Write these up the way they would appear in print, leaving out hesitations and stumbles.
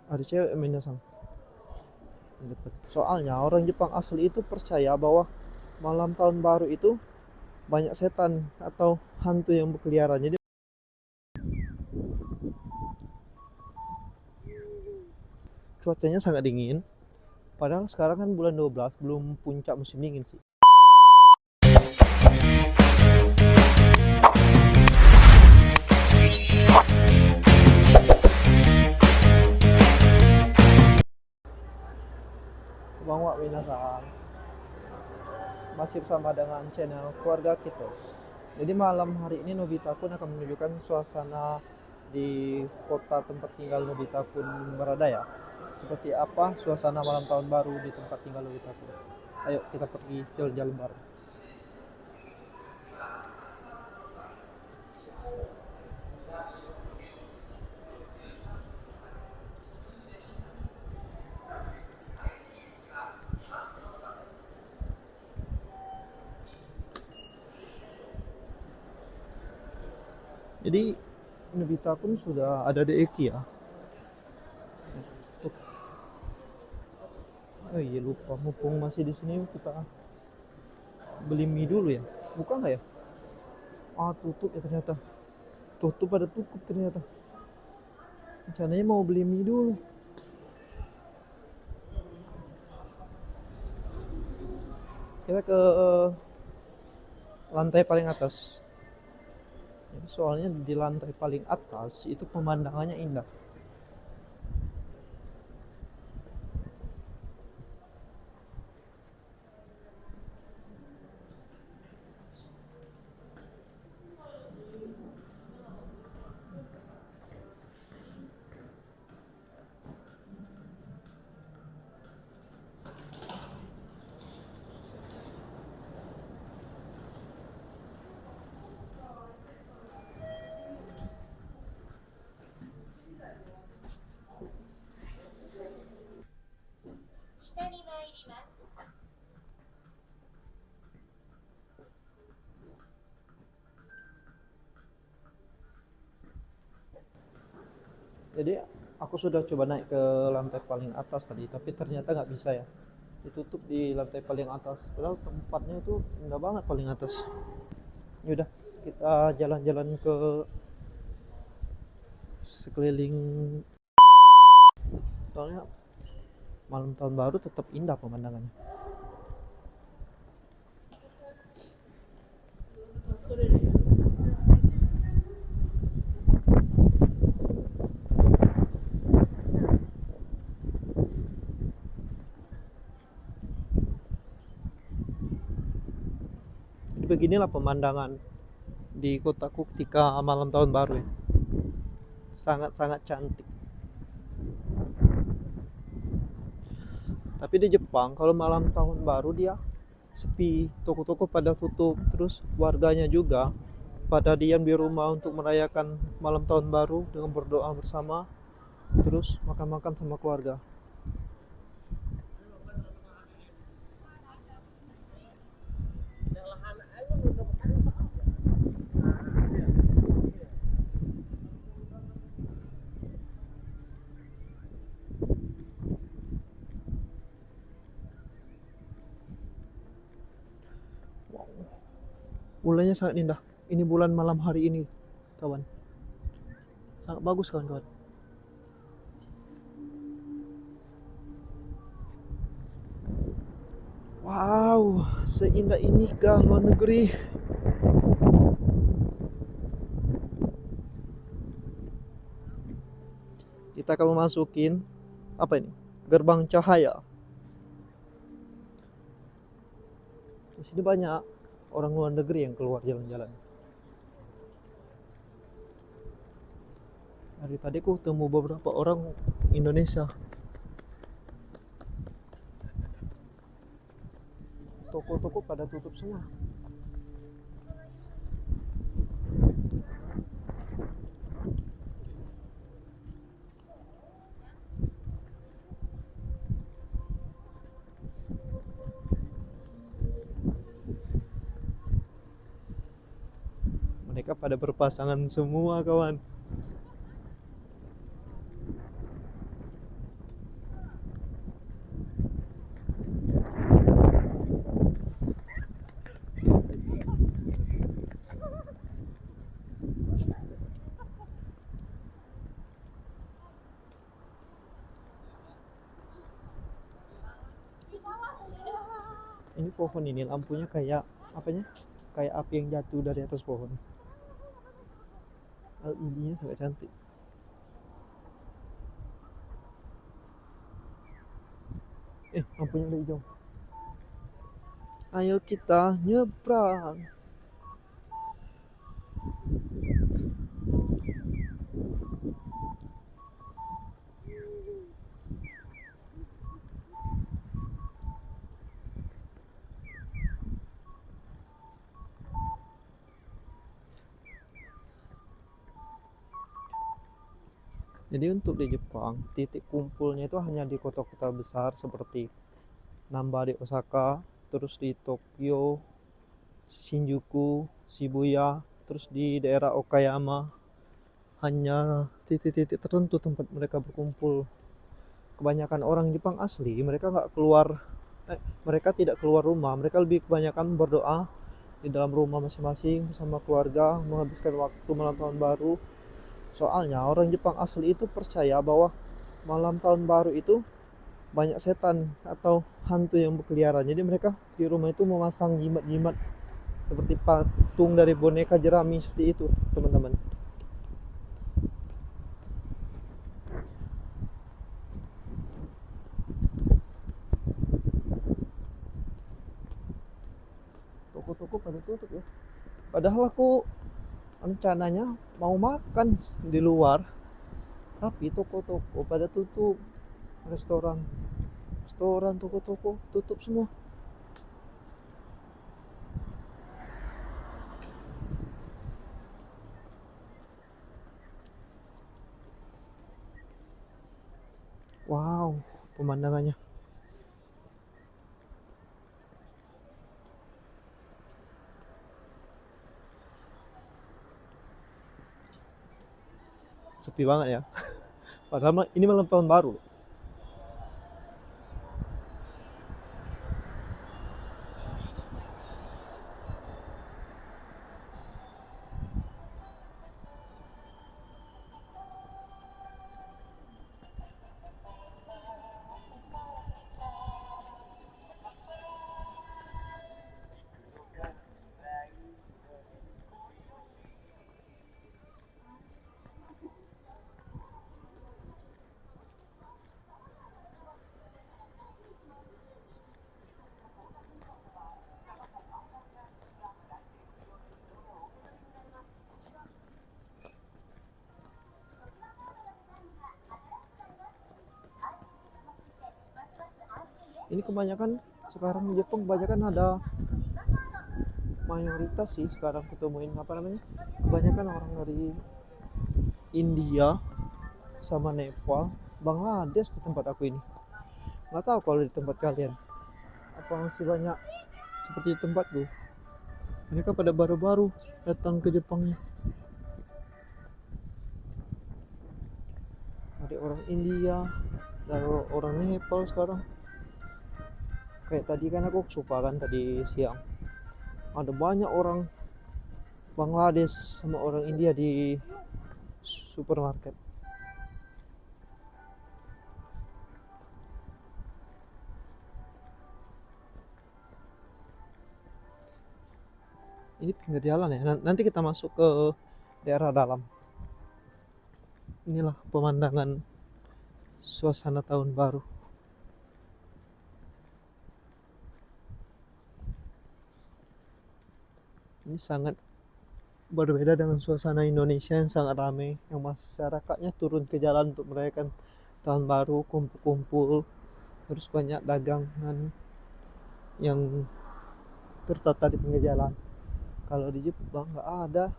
Ada cewek minasang dekat. Soalnya orang Jepang asli itu percaya bahwa malam tahun baru itu banyak setan atau hantu yang berkeliaran. Jadi cuacanya sangat dingin. Padahal sekarang kan bulan 12, belum puncak musim dingin sih. Bang Wak minasang, masih bersama dengan channel keluarga kita. Jadi malam hari ini Nobita pun akan menunjukkan suasana di kota tempat tinggal Nobita pun berada ya. Seperti apa suasana malam tahun baru di tempat tinggal Nobita pun. Ayo kita pergi jalan-jalan bareng. Jadi Nobita pun sudah ada di IKEA. Tuh. Oh iya lupa, mumpung masih di sini kita beli mie dulu ya. Buka nggak ya? Ah tutup ya ternyata. Tutup pada tutup ternyata. Rencananya mau beli mie dulu. Kita ke lantai paling atas. Soalnya di lantai paling atas itu pemandangannya indah. Jadi aku sudah coba naik ke lantai paling atas tadi, tapi ternyata nggak bisa ya. Ditutup di lantai paling atas. Padahal tempatnya itu indah banget paling atas. Yaudah, kita jalan-jalan ke sekeliling. Soalnya malam tahun baru tetap indah pemandangannya. Jadi beginilah pemandangan di kotaku ketika malam tahun baru ya. Sangat-sangat cantik. Tapi di Jepang kalau malam tahun baru dia sepi, toko-toko pada tutup, terus warganya juga pada diam di rumah untuk merayakan malam tahun baru dengan berdoa bersama, terus makan-makan sama keluarga. Bulannya sangat indah. Ini bulan malam hari ini, kawan. Sangat bagus, kawan-kawan. Wow, seindah inikah luar negeri. Kita akan memasukin apa ini? Gerbang cahaya. Di sini banyak orang luar negeri yang keluar jalan-jalan. Hari tadi aku ketemu beberapa orang Indonesia. Toko-toko pada tutup semua. Mereka pada berpasangan semua, kawan. Ini pohon ini lampunya kayak apanya? Kayak api yang jatuh dari atas pohon. LED-nya sangat cantik. Lampunya udah hijau. Ayo kita nyebrang. Jadi untuk di Jepang, titik kumpulnya itu hanya di kota-kota besar seperti Namba di Osaka, terus di Tokyo, Shinjuku, Shibuya, terus di daerah Okayama. Hanya titik-titik tertentu tempat mereka berkumpul. Kebanyakan orang Jepang asli, mereka tidak keluar rumah. Mereka lebih kebanyakan berdoa di dalam rumah masing-masing bersama keluarga, menghabiskan waktu malam tahun baru. Soalnya orang Jepang asli itu percaya bahwa malam tahun baru itu banyak setan atau hantu yang berkeliaran. Jadi mereka di rumah itu memasang jimat-jimat seperti patung dari boneka jerami seperti itu, teman-teman. Toko-toko pada tutup ya. Padahal aku rencananya mau makan di luar, tapi toko-toko pada tutup. Restoran, toko-toko tutup semua. Wow, pemandangannya. Sepi banget ya. Padahal ini malam tahun baru. Ini kebanyakan sekarang di Jepang kebanyakan ada mayoritas sih sekarang ketemuin apa namanya, kebanyakan orang dari India sama Nepal, Bangladesh di tempat aku ini. Nggak tahu kalau di tempat kalian apa masih banyak seperti di tempatku. Mereka pada baru-baru datang ke Jepangnya. Ada orang India, ada orang Nepal sekarang. Kayak tadi kan aku suka kan tadi siang, ada banyak orang Bangladesh sama orang India di supermarket. Ini pinggir jalan ya. Nanti kita masuk ke daerah dalam. Inilah pemandangan suasana tahun baru. Ini sangat berbeda dengan suasana Indonesia yang sangat ramai, yang masyarakatnya turun ke jalan untuk merayakan tahun baru, kumpul-kumpul, terus banyak dagangan yang tertata di pinggir jalan. Kalau di Jepang nggak ada,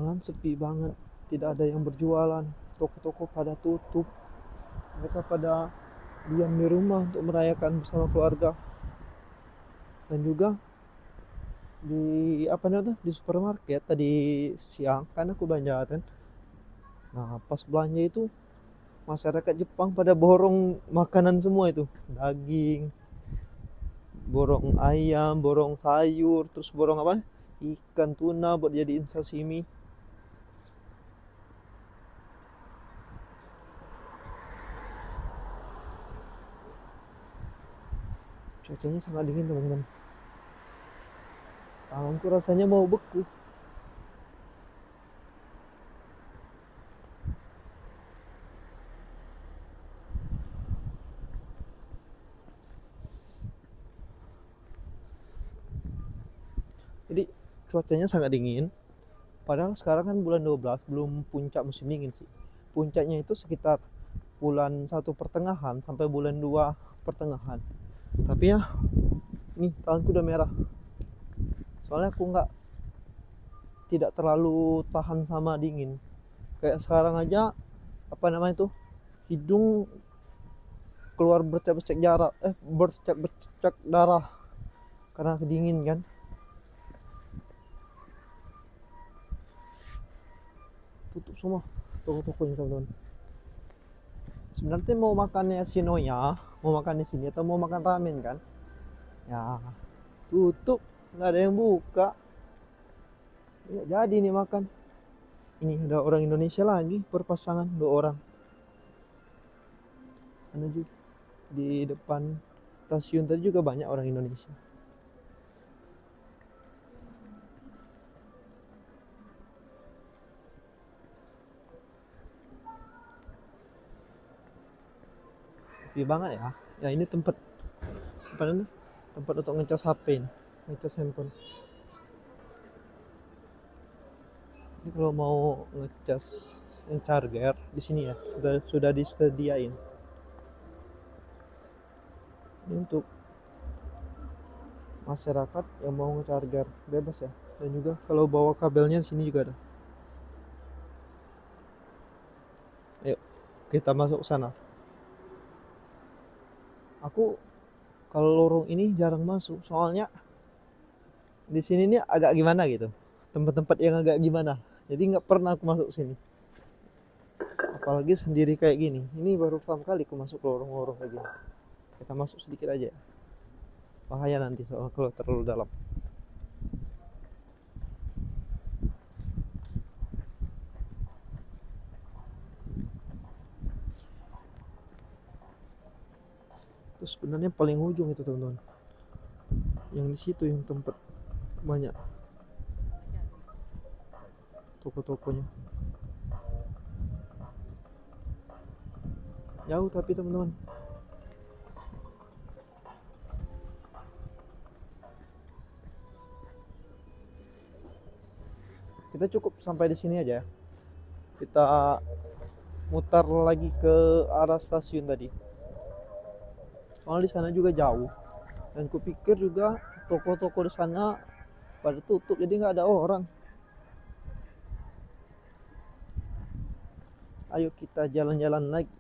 malah sepi banget, tidak ada yang berjualan, toko-toko pada tutup, mereka pada diam di rumah untuk merayakan bersama keluarga. Dan juga di apa namanya tuh, di supermarket tadi siang kan aku belanja kan. Nah pas belanja itu masyarakat Jepang pada borong makanan semua itu, daging, borong ayam, borong sayur, terus borong apa, ikan tuna buat jadiin sashimi. Cuacanya sangat dingin teman-teman. Tanganku rasanya mau beku. Jadi cuacanya sangat dingin. Padahal sekarang kan bulan 12, belum puncak musim dingin sih. Puncaknya itu sekitar bulan 1 pertengahan sampai bulan 2 pertengahan. Tapi ya, nih tanganku udah merah. Soalnya aku nggak tidak terlalu tahan sama dingin. Kayak sekarang aja apa namanya tuh, hidung keluar bercak-bercak darah karena kedingin kan. Tutup semua toko-tokonya teman-teman. Sebenarnya mau makannya Shinoya, mau makan di sini atau mau makan ramen kan, ya tutup, nggak ada yang buka, nggak jadi nih makan. Ini ada orang Indonesia lagi berpasangan 2 orang. Sana juga di depan stasiun tadi juga banyak orang Indonesia. Sepi banget ya. Ya ini tempat apa namanya? Tempat untuk ngecas HP ini, ngecas handphone. Ini kalau mau ngecas charger di sini ya, sudah disediain. Ini untuk masyarakat yang mau ngecharger bebas ya. Dan juga kalau bawa kabelnya di sini juga ada. Ayo kita masuk sana. Aku kalau lorong ini jarang masuk, soalnya di sini nih agak gimana gitu. Tempat-tempat yang agak gimana. Jadi nggak pernah aku masuk sini. Apalagi sendiri kayak gini. Ini baru pertama kali aku masuk lorong-lorong kayak gini. Kita masuk sedikit aja. Bahaya nanti soal kalau terlalu dalam. Terus sebenarnya paling ujung itu teman-teman. Yang di situ yang tempat banyak toko-tokonya. Jauh tapi teman-teman. Kita cukup sampai di sini aja. Kita mutar lagi ke arah stasiun tadi. Soalnya di sana juga jauh. Dan kupikir juga toko-toko di sana pada tutup, jadi nggak ada orang. Ayo kita jalan-jalan lagi.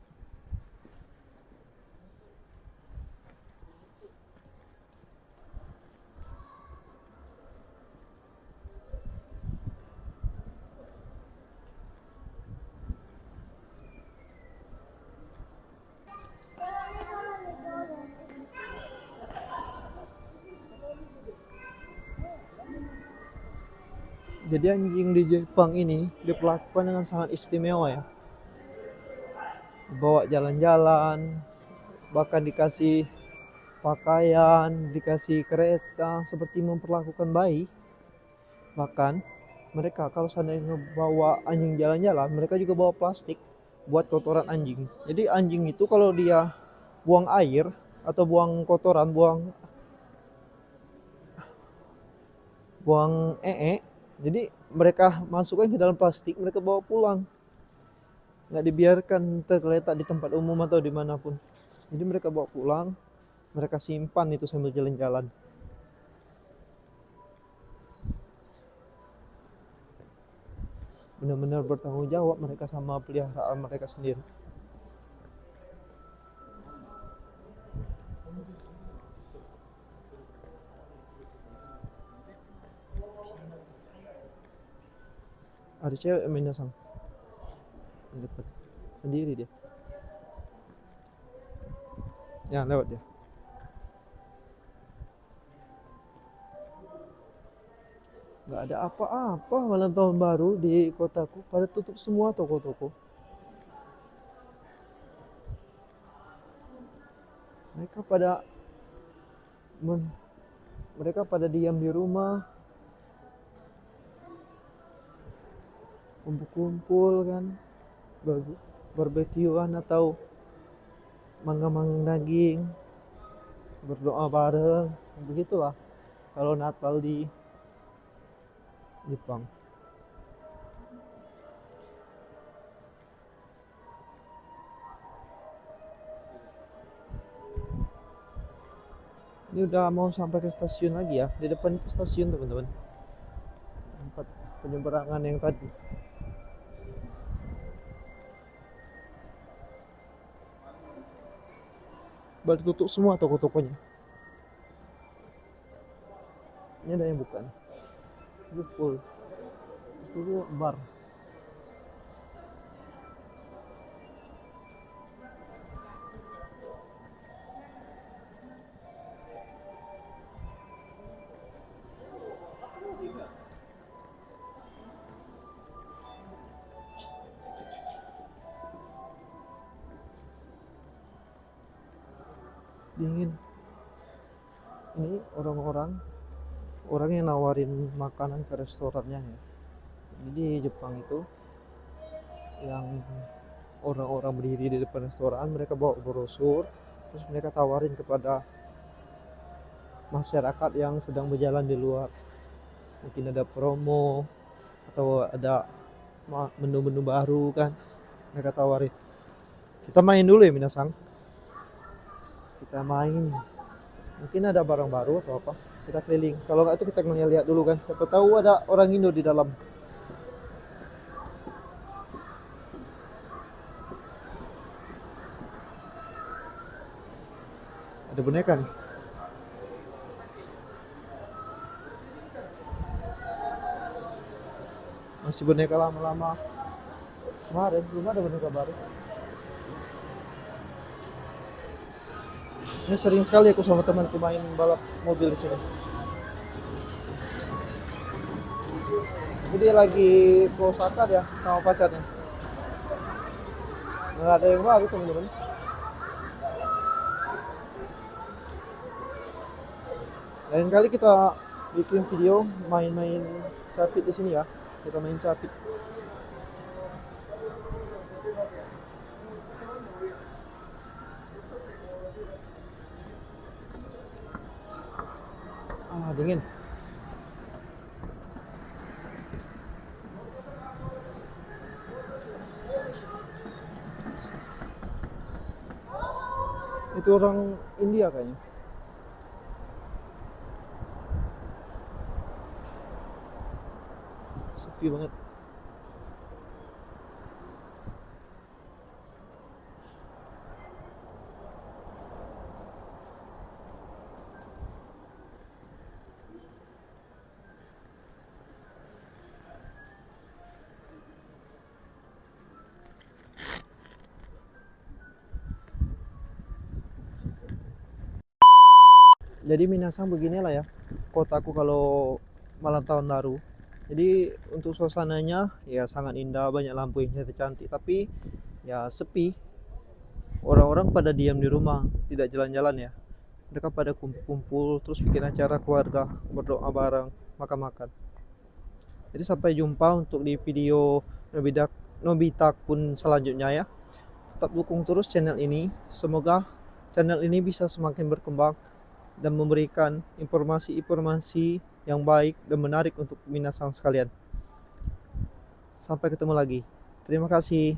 Jadi anjing di Jepang ini diperlakukan dengan sangat istimewa ya. Bawa jalan-jalan, bahkan dikasih pakaian, dikasih kereta, seperti memperlakukan bayi. Bahkan mereka kalau seandainya bawa anjing jalan-jalan, mereka juga bawa plastik buat kotoran anjing. Jadi anjing itu kalau dia buang air atau buang kotoran, buang jadi mereka masukkan ke dalam plastik, mereka bawa pulang, nggak dibiarkan tergeletak di tempat umum atau dimanapun. Jadi mereka bawa pulang, mereka simpan itu sambil jalan-jalan. Benar-benar bertanggung jawab mereka sama peliharaan mereka sendiri. Ada cewek mainnya sama dekat sendiri dia, ya lewat dia. Nggak ada apa-apa malam tahun baru di kotaku, pada tutup semua toko-toko. Mereka pada Men- Mereka pada diam di rumah, kumpul-kumpul kan, barbekyuan atau manggang-manggang daging, berdoa bareng. Begitulah kalau Natal di Jepang. Ini udah mau sampai ke stasiun lagi ya. Di depan itu stasiun teman-teman. Tempat penyeberangan yang tadi. Baru tutup semua toko-tokonya. Ini ada yang bukan. Itu full. Itu bar. Dingin. Ini orang yang nawarin makanan ke restorannya ya. Jadi di Jepang itu yang orang-orang berdiri di depan restoran, mereka bawa brosur, terus mereka tawarin kepada masyarakat yang sedang berjalan di luar. Mungkin ada promo atau ada menu-menu baru kan, mereka tawarin. Kita main dulu ya Minasang. Kita main. Mungkin ada barang baru atau apa. Kita keliling. Kalau nggak itu kita ngeliat dulu kan. Siapa tahu ada orang Indo di dalam. Ada boneka nih. Masih boneka lama-lama. Kemarin belum ada boneka baru. Ini sering sekali aku sama temanku main balap mobil di sini. Jadi dia lagi ke Osaka ya sama pacarnya. Nggak ada yang baru teman-teman. Lain kali kita bikin video main-main capit di sini ya. Kita main capit. Dingin. Itu orang India kayaknya. Sepi banget. Jadi Minasang beginilah ya kotaku kalau malam tahun baru. Jadi untuk suasananya ya sangat indah, banyak lampu yang cantik-cantik, tapi ya sepi. Orang-orang pada diam di rumah, tidak jalan-jalan ya. Mereka pada kumpul-kumpul, terus bikin acara keluarga, berdoa bareng, makan-makan. Jadi sampai jumpa untuk di video Nobita Kun selanjutnya ya. Tetap dukung terus channel ini. Semoga channel ini bisa semakin berkembang dan memberikan informasi-informasi yang baik dan menarik untuk minasang sekalian. Sampai ketemu lagi. Terima kasih.